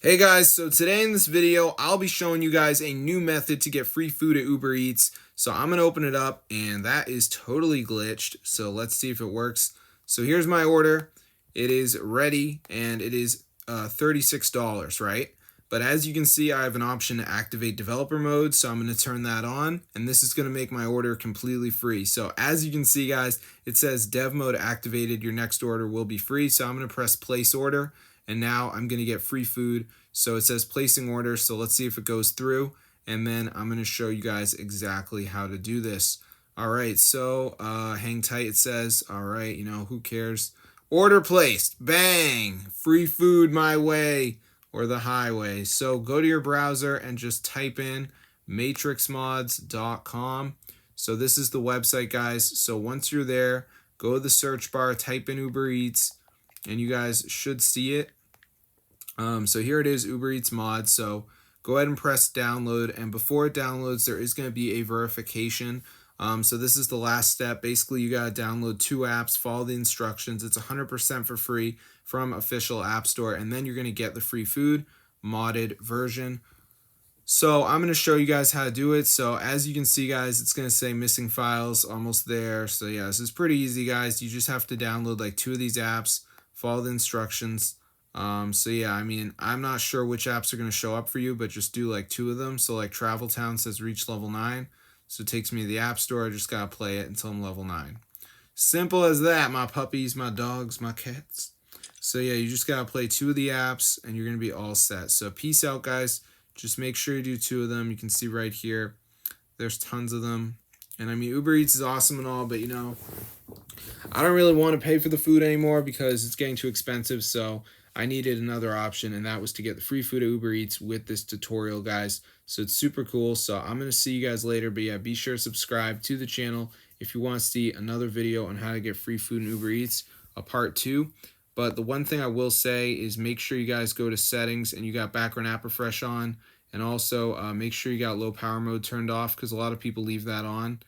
Hey guys, so today in this video, I'll be showing you guys a new method to get free food at Uber Eats. So I'm going to open it up and that is totally glitched. So let's see if it works. So here's my order. It is ready and it is $36, right? But as you can see, I have an option to activate developer mode. So I'm going to turn that on and this is going to make my order completely free. So as you can see guys, it says dev mode activated. Your next order will be free. So I'm going to press place order. And now I'm going to get free food. So it says placing order. So let's see if it goes through. And then I'm going to show you guys exactly how to do this. All right. So hang tight. It says, all right, who cares? Order placed. Bang. Free food my way or the highway. So go to your browser and just type in matrixmods.com. So this is the website, guys. So once you're there, go to the search bar, type in Uber Eats, and you guys should see it. So here it is, Uber Eats mod. So go ahead and press download, and before it downloads, there is going to be a verification. So this is the last step. Basically, you got to download 2 apps, follow the instructions. It's 100% for free from official app store, and then you're going to get the free food modded version. So I'm going to show you guys how to do it. So as you can see, guys, it's going to say missing files, almost there. So yeah, this is pretty easy, guys. You just have to download like 2 of these apps, follow the instructions. So yeah, I mean, I'm not sure which apps are going to show up for you, but just do like 2 of them. So like Travel Town says reach level 9. So it takes me to the app store. I just got to play it until I'm level 9. Simple as that, my puppies, my dogs, my cats. So yeah, you just got to play 2 of the apps and you're going to be all set. So peace out, guys. Just make sure you do 2 of them. You can see right here, there's tons of them. And I mean, Uber Eats is awesome and all, but I don't really want to pay for the food anymore because it's getting too expensive. So I needed another option, and that was to get the free food at Uber Eats with this tutorial, guys. So it's super cool. So I'm going to see you guys later. But yeah, be sure to subscribe to the channel if you want to see another video on how to get free food in Uber Eats, a part 2. But the one thing I will say is make sure you guys go to settings and you got background app refresh on. And also make sure you got low power mode turned off because a lot of people leave that on.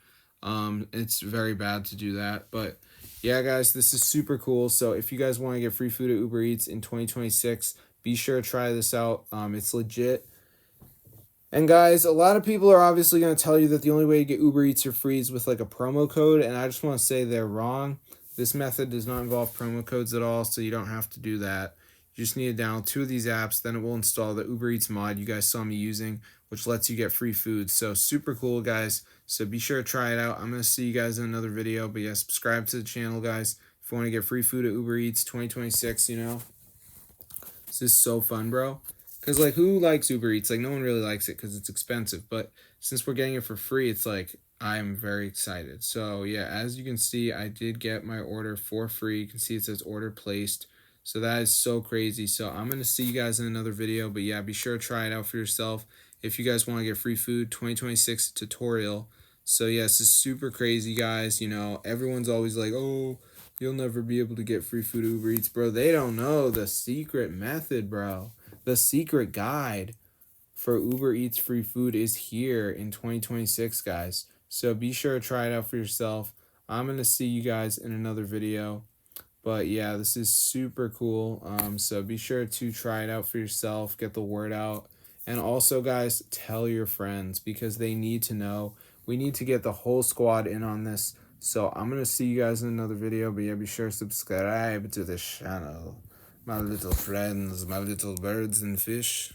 It's very bad to do that. But yeah, guys, this is super cool. So if you guys want to get free food at Uber Eats in 2026, be sure to try this out. It's legit. And guys, a lot of people are obviously going to tell you that the only way to get Uber Eats for free is with like a promo code. And I just want to say they're wrong. This method does not involve promo codes at all, so you don't have to do that. You just need to download 2 of these apps, then it will install the Uber Eats mod you guys saw me using, which lets you get free food. So super cool, guys. So be sure to try it out. I'm going to see you guys in another video. But yeah, subscribe to the channel, guys. If you want to get free food at Uber Eats 2026, This is so fun, bro. Because, like, who likes Uber Eats? Like, no one really likes it because it's expensive. But since we're getting it for free, it's like, I'm very excited. So, yeah, as you can see, I did get my order for free. You can see it says order placed. So that is so crazy. So I'm going to see you guys in another video. But, yeah, be sure to try it out for yourself. If you guys want to get free food, 2026 tutorial. So, yeah, this is super crazy, guys. Everyone's always like, oh, you'll never be able to get free food at Uber Eats. Bro, they don't know the secret method, bro. The secret guide for Uber Eats free food is here in 2026, guys. So be sure to try it out for yourself. I'm going to see you guys in another video. But yeah, this is super cool. So be sure to try it out for yourself. Get the word out. And also, guys, tell your friends because they need to know. We need to get the whole squad in on this. So I'm going to see you guys in another video. But yeah, be sure to subscribe to the channel. My little friends, my little birds and fish.